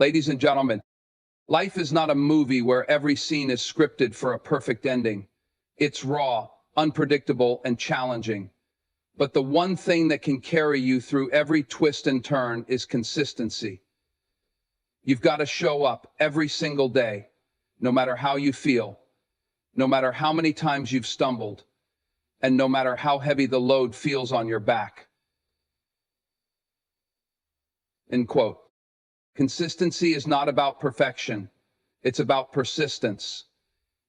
Ladies and gentlemen, life is not a movie where every scene is scripted for a perfect ending. It's raw, unpredictable, and challenging. But the one thing that can carry you through every twist and turn is consistency. You've got to show up every single day, no matter how you feel, no matter how many times you've stumbled, and no matter how heavy the load feels on your back. End quote. Consistency is not about perfection. It's about persistence.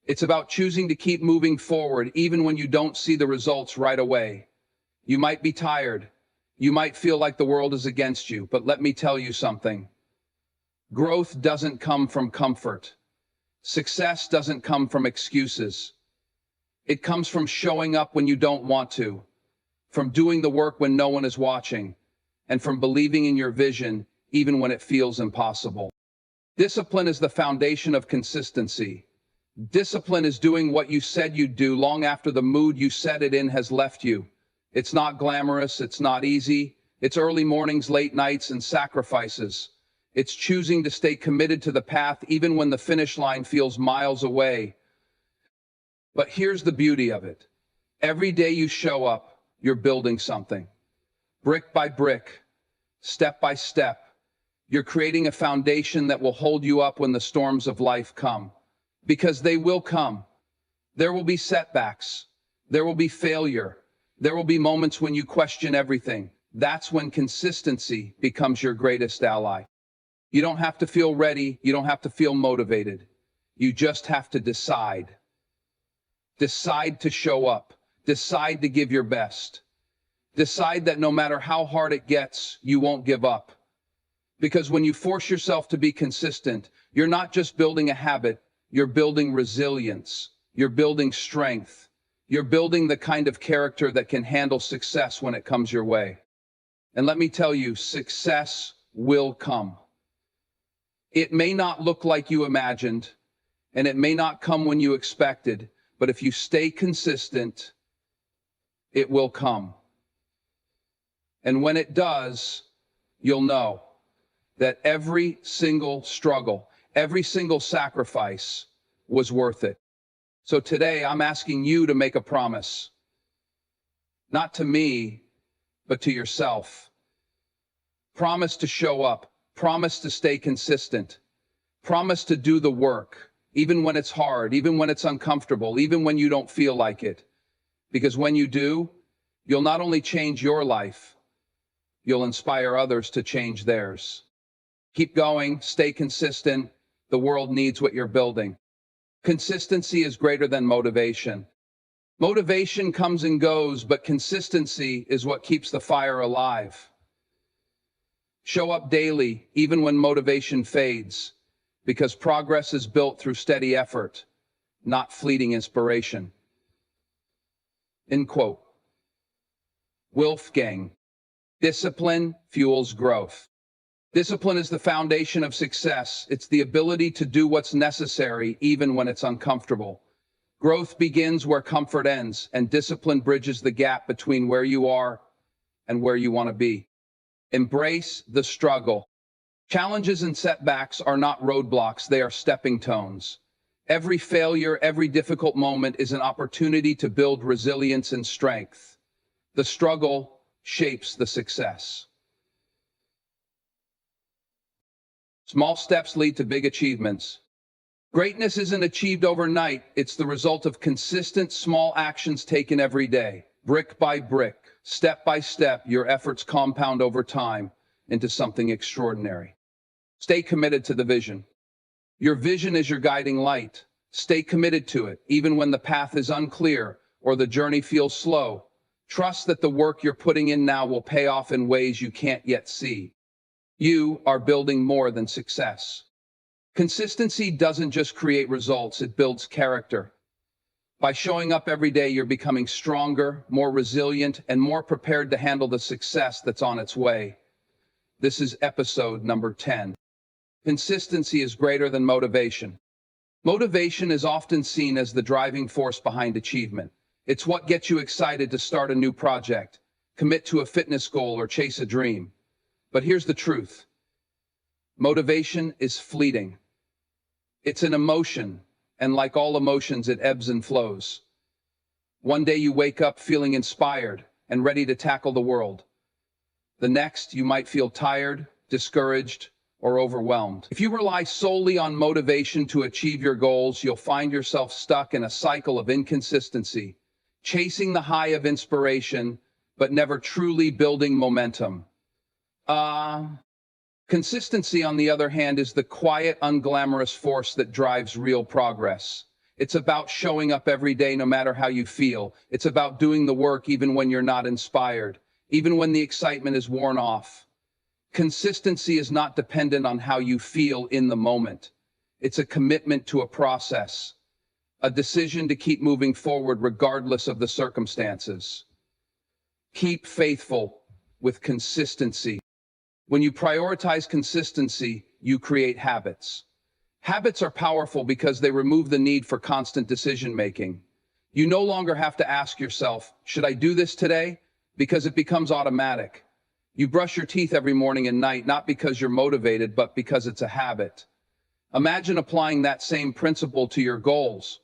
It's about choosing to keep moving forward even when you don't see the results right away. You might be tired. You might feel like the world is against you, but let me tell you something. Growth doesn't come from comfort. Success doesn't come from excuses. It comes from showing up when you don't want to, from doing the work when no one is watching, and from believing in your vision even when it feels impossible. Discipline is the foundation of consistency. Discipline is doing what you said you'd do long after the mood you set it in has left you. It's not glamorous, it's not easy. It's early mornings, late nights, and sacrifices. It's choosing to stay committed to the path even when the finish line feels miles away. But here's the beauty of it. Every day you show up, you're building something. Brick by brick, step by step, you're creating a foundation that will hold you up when the storms of life come. Because they will come. There will be setbacks. There will be failure. There will be moments when you question everything. That's when consistency becomes your greatest ally. You don't have to feel ready. You don't have to feel motivated. You just have to decide. Decide to show up. Decide to give your best. Decide that no matter how hard it gets, you won't give up. Because when you force yourself to be consistent, you're not just building a habit, you're building resilience. You're building strength. You're building the kind of character that can handle success when it comes your way. And let me tell you, success will come. It may not look like you imagined, and it may not come when you expected, but if you stay consistent, it will come. And when it does, you'll know that every single struggle, every single sacrifice was worth it. So today I'm asking you to make a promise. Not to me, but to yourself. Promise to show up. Promise to stay consistent. Promise to do the work, even when it's hard, even when it's uncomfortable, even when you don't feel like it. Because when you do, you'll not only change your life, you'll inspire others to change theirs. Keep going, stay consistent. The world needs what you're building. Consistency is greater than motivation. Motivation comes and goes, but consistency is what keeps the fire alive. Show up daily, even when motivation fades, because progress is built through steady effort, not fleeting inspiration. End quote. Wolfgang. Discipline fuels growth. Discipline is the foundation of success. It's the ability to do what's necessary even when it's uncomfortable. Growth begins where comfort ends, and discipline bridges the gap between where you are and where you want to be. Embrace the struggle. Challenges and setbacks are not roadblocks, they are stepping stones. Every failure, every difficult moment is an opportunity to build resilience and strength. The struggle shapes the success. Small steps lead to big achievements. Greatness isn't achieved overnight. It's the result of consistent small actions taken every day. Brick by brick, step by step, your efforts compound over time into something extraordinary. Stay committed to the vision. Your vision is your guiding light. Stay committed to it, even when the path is unclear or the journey feels slow. Trust that the work you're putting in now will pay off in ways you can't yet see. You are building more than success. Consistency doesn't just create results, it builds character. By showing up every day, you're becoming stronger, more resilient, and more prepared to handle the success that's on its way. This is episode number 10. Consistency is greater than motivation. Motivation is often seen as the driving force behind achievement. It's what gets you excited to start a new project, commit to a fitness goal, or chase a dream. But here's the truth. Motivation is fleeting. It's an emotion, and like all emotions, it ebbs and flows. One day you wake up feeling inspired and ready to tackle the world. The next, you might feel tired, discouraged, or overwhelmed. If you rely solely on motivation to achieve your goals, you'll find yourself stuck in a cycle of inconsistency, chasing the high of inspiration, but never truly building momentum. Consistency, on the other hand, is the quiet, unglamorous force that drives real progress. It's about showing up every day no matter how you feel. It's about doing the work even when you're not inspired, even when the excitement is worn off. Consistency is not dependent on how you feel in the moment. It's a commitment to a process, a decision to keep moving forward regardless of the circumstances. Keep faithful with consistency. When you prioritize consistency, you create habits. Habits are powerful because they remove the need for constant decision-making. You no longer have to ask yourself, should I do this today? Because it becomes automatic. You brush your teeth every morning and night, not because you're motivated, but because it's a habit. Imagine applying that same principle to your goals.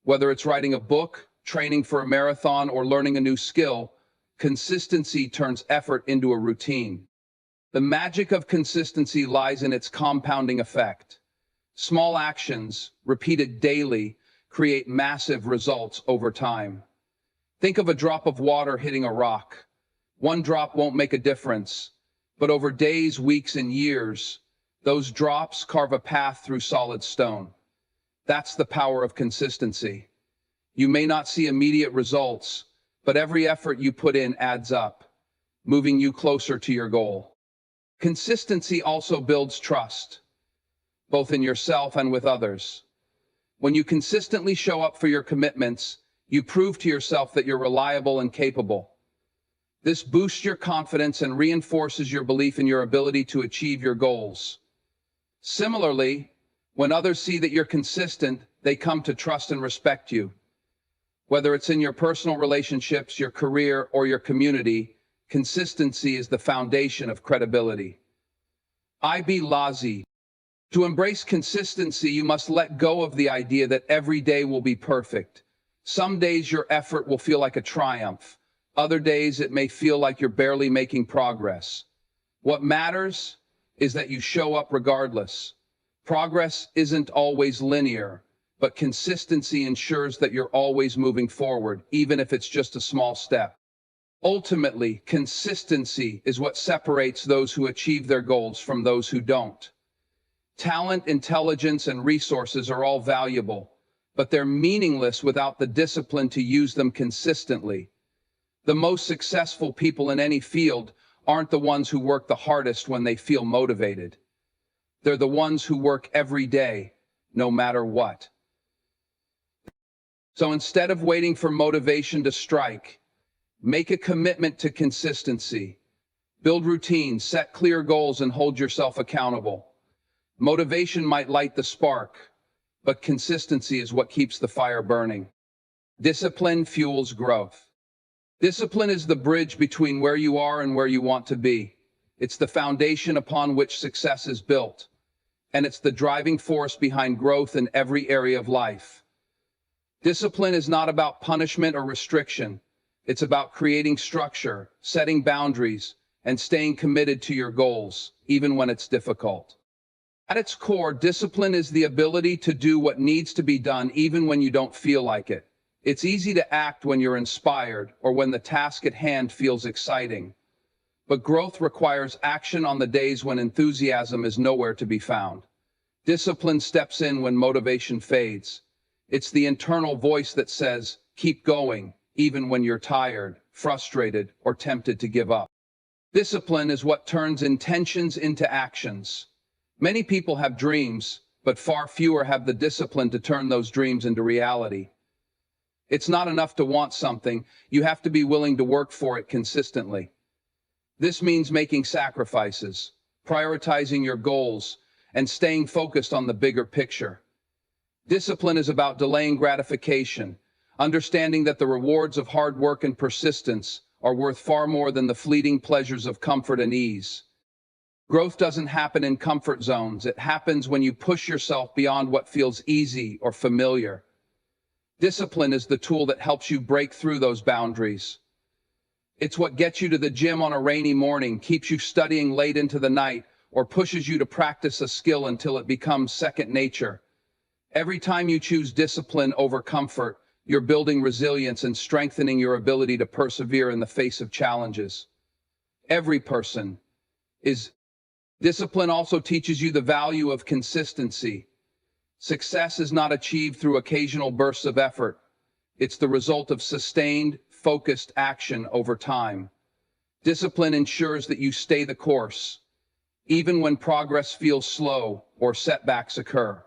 Whether it's writing a book, training for a marathon, or learning a new skill, consistency turns effort into a routine. The magic of consistency lies in its compounding effect. Small actions, repeated daily, create massive results over time. Think of a drop of water hitting a rock. One drop won't make a difference, but over days, weeks, and years, those drops carve a path through solid stone. That's the power of consistency. You may not see immediate results, but every effort you put in adds up, moving you closer to your goal. Consistency also builds trust, both in yourself and with others. When you consistently show up for your commitments, you prove to yourself that you're reliable and capable. This boosts your confidence and reinforces your belief in your ability to achieve your goals. Similarly, when others see that you're consistent, they come to trust and respect you. Whether it's in your personal relationships, your career, or your community, consistency is the foundation of credibility. I.B. Lazi. To embrace consistency, you must let go of the idea that every day will be perfect. Some days your effort will feel like a triumph. Other days it may feel like you're barely making progress. What matters is that you show up regardless. Progress isn't always linear, but consistency ensures that you're always moving forward, even if it's just a small step. Ultimately, consistency is what separates those who achieve their goals from those who don't. Talent, intelligence, and resources are all valuable, but they're meaningless without the discipline to use them consistently. The most successful people in any field aren't the ones who work the hardest when they feel motivated. They're the ones who work every day, no matter what. So instead of waiting for motivation to strike, make a commitment to consistency. Build routines, set clear goals, and hold yourself accountable. Motivation might light the spark, but consistency is what keeps the fire burning. Discipline fuels growth. Discipline is the bridge between where you are and where you want to be. It's the foundation upon which success is built, and it's the driving force behind growth in every area of life. Discipline is not about punishment or restriction. It's about creating structure, setting boundaries, and staying committed to your goals, even when it's difficult. At its core, discipline is the ability to do what needs to be done even when you don't feel like it. It's easy to act when you're inspired or when the task at hand feels exciting. But growth requires action on the days when enthusiasm is nowhere to be found. Discipline steps in when motivation fades. It's the internal voice that says, keep going, even when you're tired, frustrated, or tempted to give up. Discipline is what turns intentions into actions. Many people have dreams, but far fewer have the discipline to turn those dreams into reality. It's not enough to want something, you have to be willing to work for it consistently. This means making sacrifices, prioritizing your goals, and staying focused on the bigger picture. Discipline is about delaying gratification, understanding that the rewards of hard work and persistence are worth far more than the fleeting pleasures of comfort and ease. Growth doesn't happen in comfort zones. It happens when you push yourself beyond what feels easy or familiar. Discipline is the tool that helps you break through those boundaries. It's what gets you to the gym on a rainy morning, keeps you studying late into the night, or pushes you to practice a skill until it becomes second nature. Every time you choose discipline over comfort, you're building resilience and strengthening your ability to persevere in the face of challenges. Every person is. Discipline also teaches you the value of consistency. Success is not achieved through occasional bursts of effort. It's the result of sustained, focused action over time. Discipline ensures that you stay the course, even when progress feels slow or setbacks occur.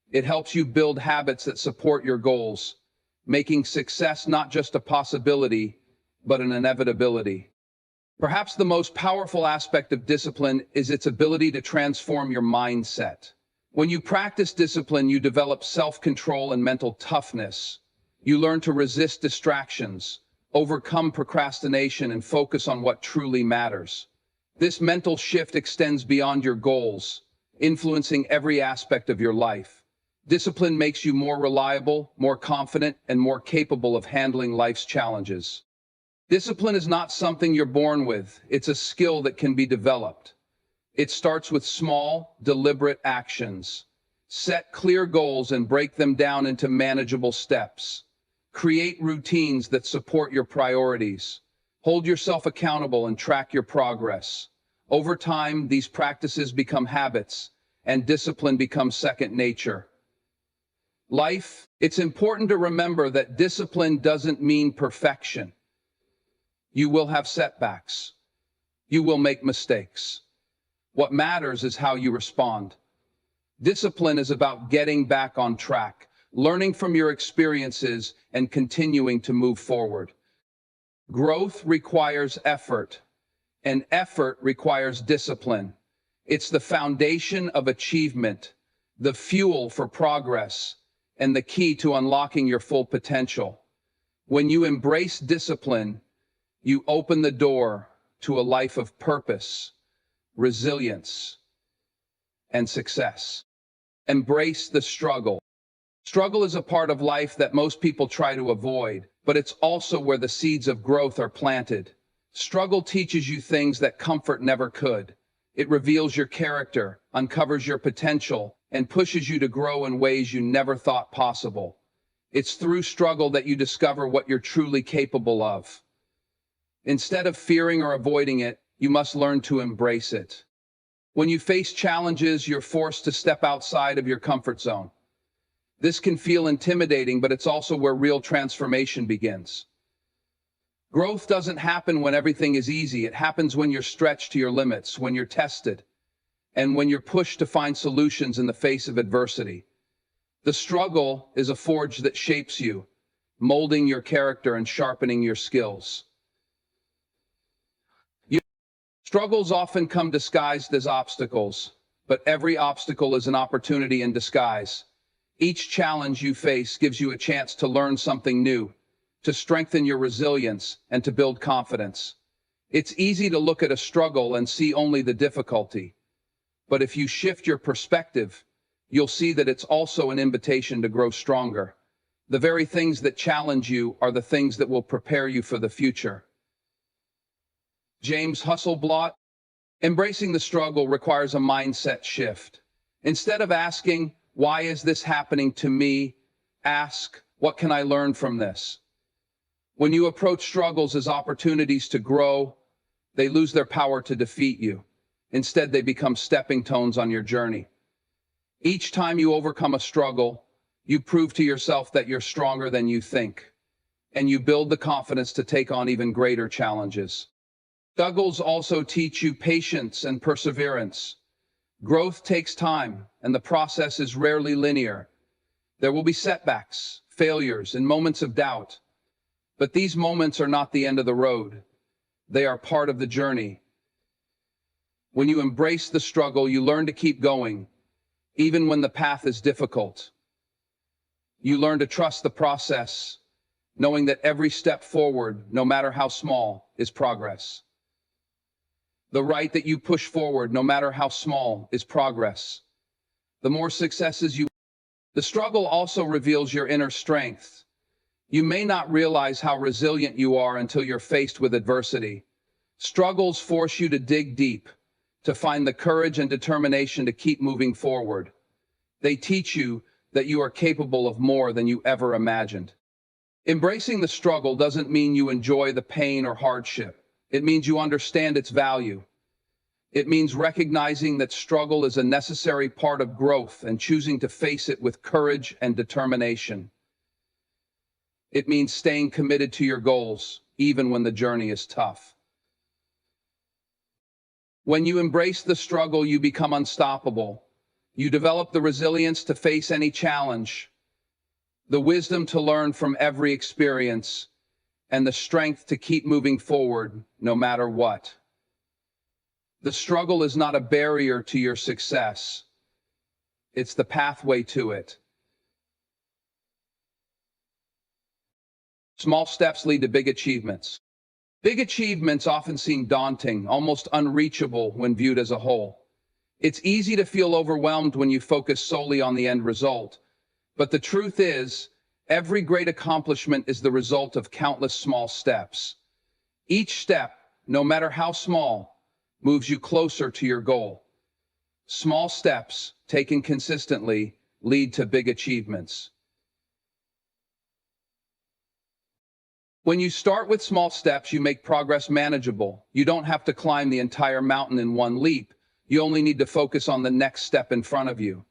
It helps you build habits that support your goals, making success not just a possibility, but an inevitability. Perhaps the most powerful aspect of discipline is its ability to transform your mindset. When you practice discipline, you develop self-control and mental toughness. You learn to resist distractions, overcome procrastination, and focus on what truly matters. This mental shift extends beyond your goals, influencing every aspect of your life. Discipline makes you more reliable, more confident, and more capable of handling life's challenges. Discipline is not something you're born with. It's a skill that can be developed. It starts with small, deliberate actions. Set clear goals and break them down into manageable steps. Create routines that support your priorities. Hold yourself accountable and track your progress. Over time, these practices become habits, and discipline becomes second nature. It's important to remember that discipline doesn't mean perfection. You will have setbacks. You will make mistakes. What matters is how you respond. Discipline is about getting back on track, learning from your experiences, and continuing to move forward. Growth requires effort, and effort requires discipline. It's the foundation of achievement, the fuel for progress, and the key to unlocking your full potential. When you embrace discipline, you open the door to a life of purpose, resilience, and success. Embrace the struggle. Struggle is a part of life that most people try to avoid, but it's also where the seeds of growth are planted. Struggle teaches you things that comfort never could. It reveals your character, uncovers your potential, and pushes you to grow in ways you never thought possible. It's through struggle that you discover what you're truly capable of. Instead of fearing or avoiding it, you must learn to embrace it. When you face challenges, you're forced to step outside of your comfort zone. This can feel intimidating, but it's also where real transformation begins. Growth doesn't happen when everything is easy. It happens when you're stretched to your limits, when you're tested, and when you're pushed to find solutions in the face of adversity. The struggle is a forge that shapes you, molding your character and sharpening your skills. Struggles often come disguised as obstacles, but every obstacle is an opportunity in disguise. Each challenge you face gives you a chance to learn something new, to strengthen your resilience, and to build confidence. It's easy to look at a struggle and see only the difficulty, but if you shift your perspective, you'll see that it's also an invitation to grow stronger. The very things that challenge you are the things that will prepare you for the future. James Husselblot. Embracing the struggle requires a mindset shift. Instead of asking, "Why is this happening to me?" ask, "What can I learn from this?" When you approach struggles as opportunities to grow, they lose their power to defeat you. Instead, they become stepping stones on your journey. Each time you overcome a struggle, you prove to yourself that you're stronger than you think, and you build the confidence to take on even greater challenges. Struggles also teach you patience and perseverance. Growth takes time, and the process is rarely linear. There will be setbacks, failures, and moments of doubt. But these moments are not the end of the road. They are part of the journey. When you embrace the struggle, you learn to keep going, even when the path is difficult. You learn to trust the process, knowing that every step forward, no matter how small, is progress. The right that you push forward, no matter how small, is progress. The more successes you... The struggle also reveals your inner strength. You may not realize how resilient you are until you're faced with adversity. Struggles force you to dig deep, to find the courage and determination to keep moving forward. They teach you that you are capable of more than you ever imagined. Embracing the struggle doesn't mean you enjoy the pain or hardship. It means you understand its value. It means recognizing that struggle is a necessary part of growth and choosing to face it with courage and determination. It means staying committed to your goals, even when the journey is tough. When you embrace the struggle, you become unstoppable. You develop the resilience to face any challenge, the wisdom to learn from every experience, and the strength to keep moving forward no matter what. The struggle is not a barrier to your success. It's the pathway to it. Small steps lead to big achievements. Big achievements often seem daunting, almost unreachable when viewed as a whole. It's easy to feel overwhelmed when you focus solely on the end result. But the truth is, every great accomplishment is the result of countless small steps. Each step, no matter how small, moves you closer to your goal. Small steps, taken consistently, lead to big achievements. When you start with small steps, you make progress manageable. You don't have to climb the entire mountain in one leap. You only need to focus on the next step in front of you.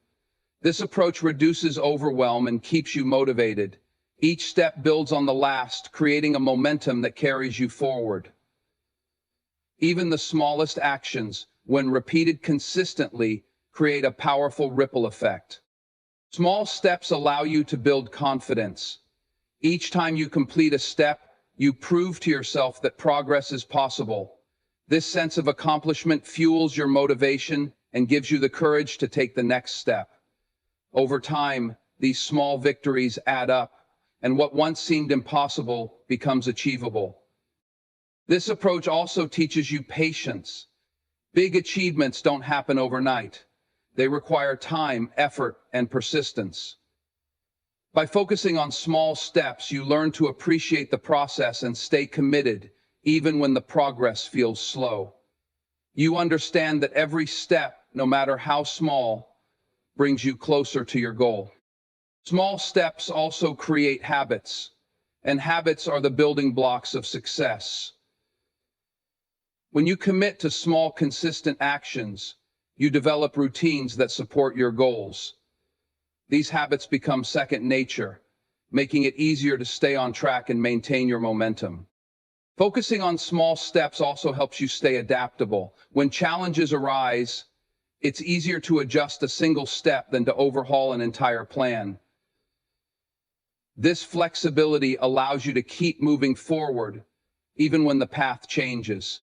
This approach reduces overwhelm and keeps you motivated. Each step builds on the last, creating a momentum that carries you forward. Even the smallest actions, when repeated consistently, create a powerful ripple effect. Small steps allow you to build confidence. Each time you complete a step, you prove to yourself that progress is possible. This sense of accomplishment fuels your motivation and gives you the courage to take the next step. Over time, these small victories add up, and what once seemed impossible becomes achievable. This approach also teaches you patience. Big achievements don't happen overnight. They require time, effort, and persistence. By focusing on small steps, you learn to appreciate the process and stay committed, even when the progress feels slow. You understand that every step, no matter how small, brings you closer to your goal. Small steps also create habits, and habits are the building blocks of success. When you commit to small, consistent actions, you develop routines that support your goals. These habits become second nature, making it easier to stay on track and maintain your momentum. Focusing on small steps also helps you stay adaptable. When challenges arise, it's easier to adjust a single step than to overhaul an entire plan. This flexibility allows you to keep moving forward, even when the path changes.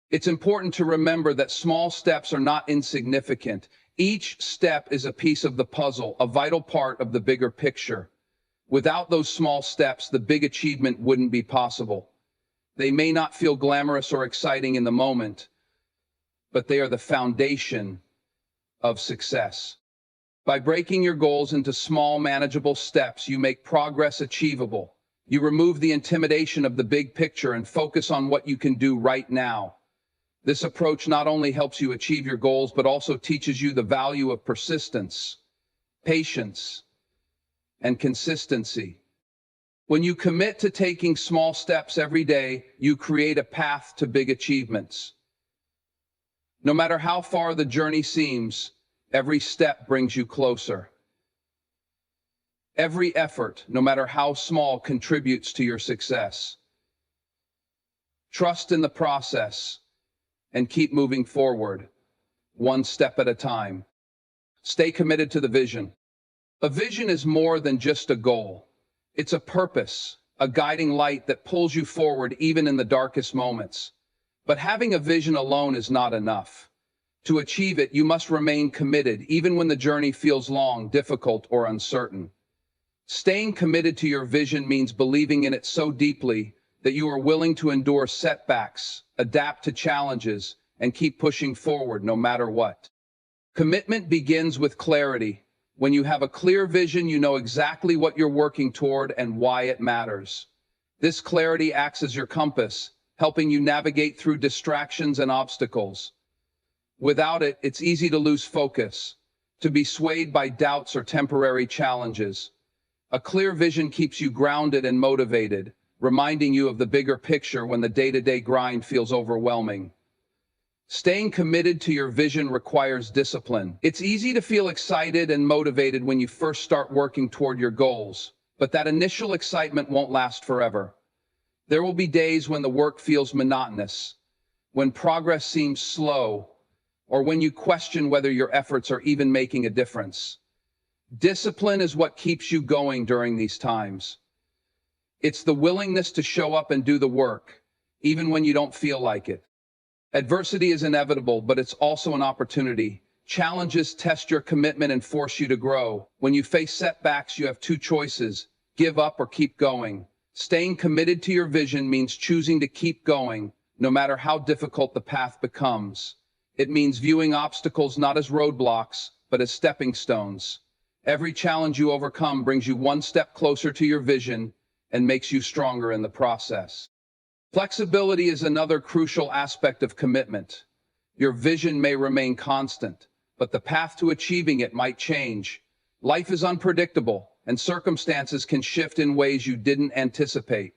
It's important to remember that small steps are not insignificant. Each step is a piece of the puzzle, a vital part of the bigger picture. Without those small steps, the big achievement wouldn't be possible. They may not feel glamorous or exciting in the moment, but they are the foundation of success. By breaking your goals into small, manageable steps, you make progress achievable. You remove the intimidation of the big picture and focus on what you can do right now. This approach not only helps you achieve your goals, but also teaches you the value of persistence, patience, and consistency. When you commit to taking small steps every day, you create a path to big achievements. No matter how far the journey seems, every step brings you closer. Every effort, no matter how small, contributes to your success. Trust in the process and keep moving forward, one step at a time. Stay committed to the vision. A vision is more than just a goal. It's a purpose, a guiding light that pulls you forward even in the darkest moments. But having a vision alone is not enough. To achieve it, you must remain committed, even when the journey feels long, difficult, or uncertain. Staying committed to your vision means believing in it so deeply that you are willing to endure setbacks, adapt to challenges, and keep pushing forward no matter what. Commitment begins with clarity. When you have a clear vision, you know exactly what you're working toward and why it matters. This clarity acts as your compass, helping you navigate through distractions and obstacles. Without it, it's easy to lose focus, to be swayed by doubts or temporary challenges. A clear vision keeps you grounded and motivated, reminding you of the bigger picture when the day-to-day grind feels overwhelming. Staying committed to your vision requires discipline. It's easy to feel excited and motivated when you first start working toward your goals, but that initial excitement won't last forever. There will be days when the work feels monotonous, when progress seems slow, or when you question whether your efforts are even making a difference. Discipline is what keeps you going during these times. It's the willingness to show up and do the work, even when you don't feel like it. Adversity is inevitable, but it's also an opportunity. Challenges test your commitment and force you to grow. When you face setbacks, you have two choices: give up or keep going. Staying committed to your vision means choosing to keep going, no matter how difficult the path becomes. It means viewing obstacles not as roadblocks, but as stepping stones. Every challenge you overcome brings you one step closer to your vision and makes you stronger in the process. Flexibility is another crucial aspect of commitment. Your vision may remain constant, but the path to achieving it might change. Life is unpredictable, and circumstances can shift in ways you didn't anticipate.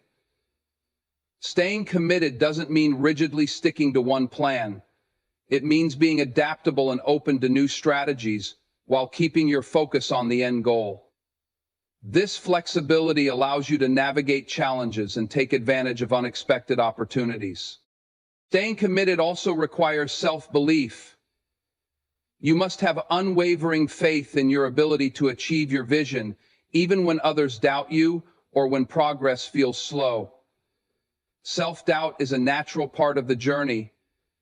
Staying committed doesn't mean rigidly sticking to one plan. It means being adaptable and open to new strategies while keeping your focus on the end goal. This flexibility allows you to navigate challenges and take advantage of unexpected opportunities. Staying committed also requires self-belief. You must have unwavering faith in your ability to achieve your vision, even when others doubt you or when progress feels slow. Self-doubt is a natural part of the journey,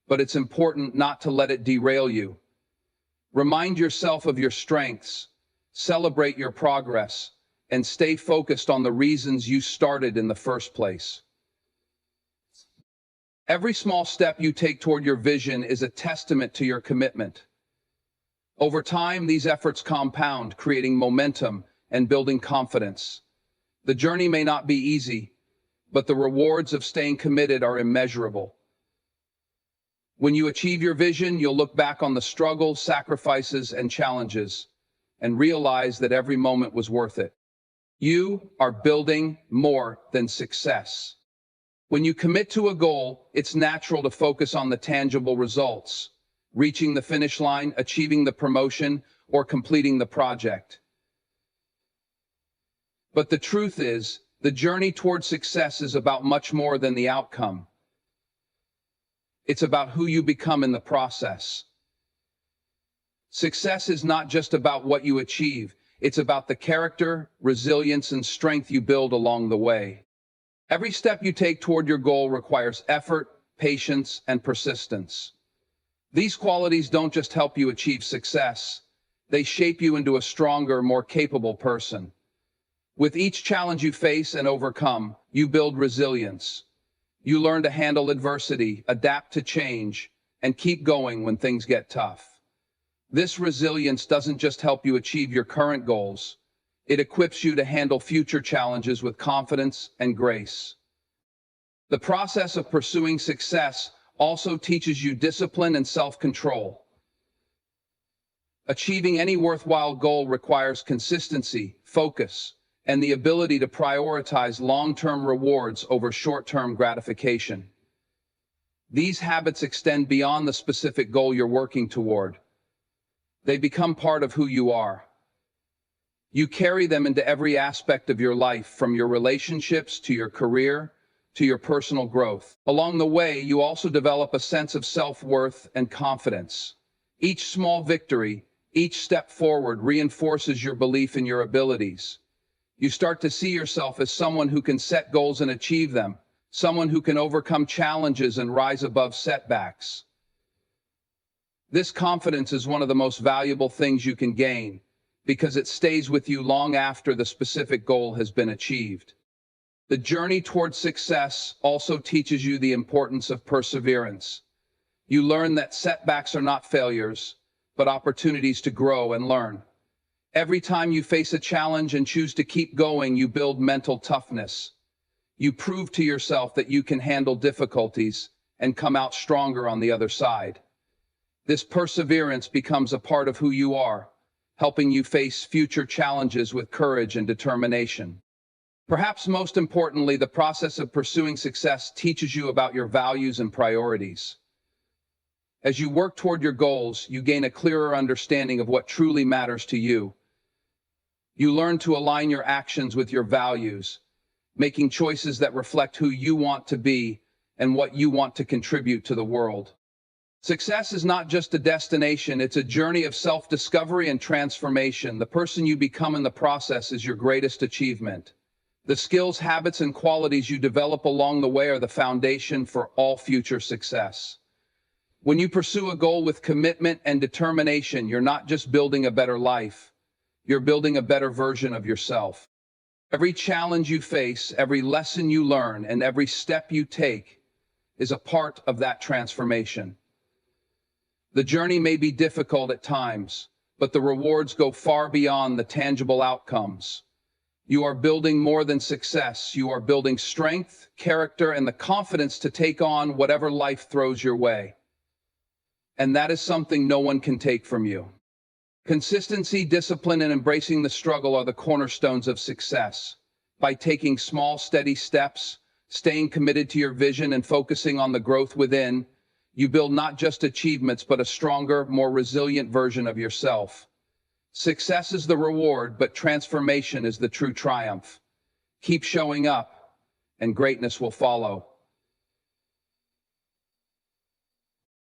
but it's important not to let it derail you. Remind yourself of your strengths, celebrate your progress, and stay focused on the reasons you started in the first place. Every small step you take toward your vision is a testament to your commitment. Over time, these efforts compound, creating momentum and building confidence. The journey may not be easy, but the rewards of staying committed are immeasurable. When you achieve your vision, you'll look back on the struggles, sacrifices, and challenges, and realize that every moment was worth it. You are building more than success. When you commit to a goal, it's natural to focus on the tangible results, reaching the finish line, achieving the promotion, or completing the project. But the truth is, the journey toward success is about much more than the outcome. It's about who you become in the process. Success is not just about what you achieve. It's about the character, resilience, and strength you build along the way. Every step you take toward your goal requires effort, patience, and persistence. These qualities don't just help you achieve success, they shape you into a stronger, more capable person. With each challenge you face and overcome, you build resilience. You learn to handle adversity, adapt to change, and keep going when things get tough. This resilience doesn't just help you achieve your current goals, it equips you to handle future challenges with confidence and grace. The process of pursuing success also teaches you discipline and self-control. Achieving any worthwhile goal requires consistency, focus, and the ability to prioritize long-term rewards over short-term gratification. These habits extend beyond the specific goal you're working toward. They become part of who you are. You carry them into every aspect of your life, from your relationships to your career to your personal growth. Along the way, you also develop a sense of self-worth and confidence. Each small victory, each step forward reinforces your belief in your abilities. You start to see yourself as someone who can set goals and achieve them, someone who can overcome challenges and rise above setbacks. This confidence is one of the most valuable things you can gain, because it stays with you long after the specific goal has been achieved. The journey toward success also teaches you the importance of perseverance. You learn that setbacks are not failures, but opportunities to grow and learn. Every time you face a challenge and choose to keep going, you build mental toughness. You prove to yourself that you can handle difficulties and come out stronger on the other side. This perseverance becomes a part of who you are, helping you face future challenges with courage and determination. Perhaps most importantly, the process of pursuing success teaches you about your values and priorities. As you work toward your goals, you gain a clearer understanding of what truly matters to you. You learn to align your actions with your values, making choices that reflect who you want to be and what you want to contribute to the world. Success is not just a destination, it's a journey of self-discovery and transformation. The person you become in the process is your greatest achievement. The skills, habits, and qualities you develop along the way are the foundation for all future success. When you pursue a goal with commitment and determination, you're not just building a better life, you're building a better version of yourself. Every challenge you face, every lesson you learn, and every step you take is a part of that transformation. The journey may be difficult at times, but the rewards go far beyond the tangible outcomes. You are building more than success. You are building strength, character, and the confidence to take on whatever life throws your way. And that is something no one can take from you. Consistency, discipline, and embracing the struggle are the cornerstones of success. By taking small, steady steps, staying committed to your vision, and focusing on the growth within, you build not just achievements, but a stronger, more resilient version of yourself. Success is the reward, but transformation is the true triumph. Keep showing up, and greatness will follow.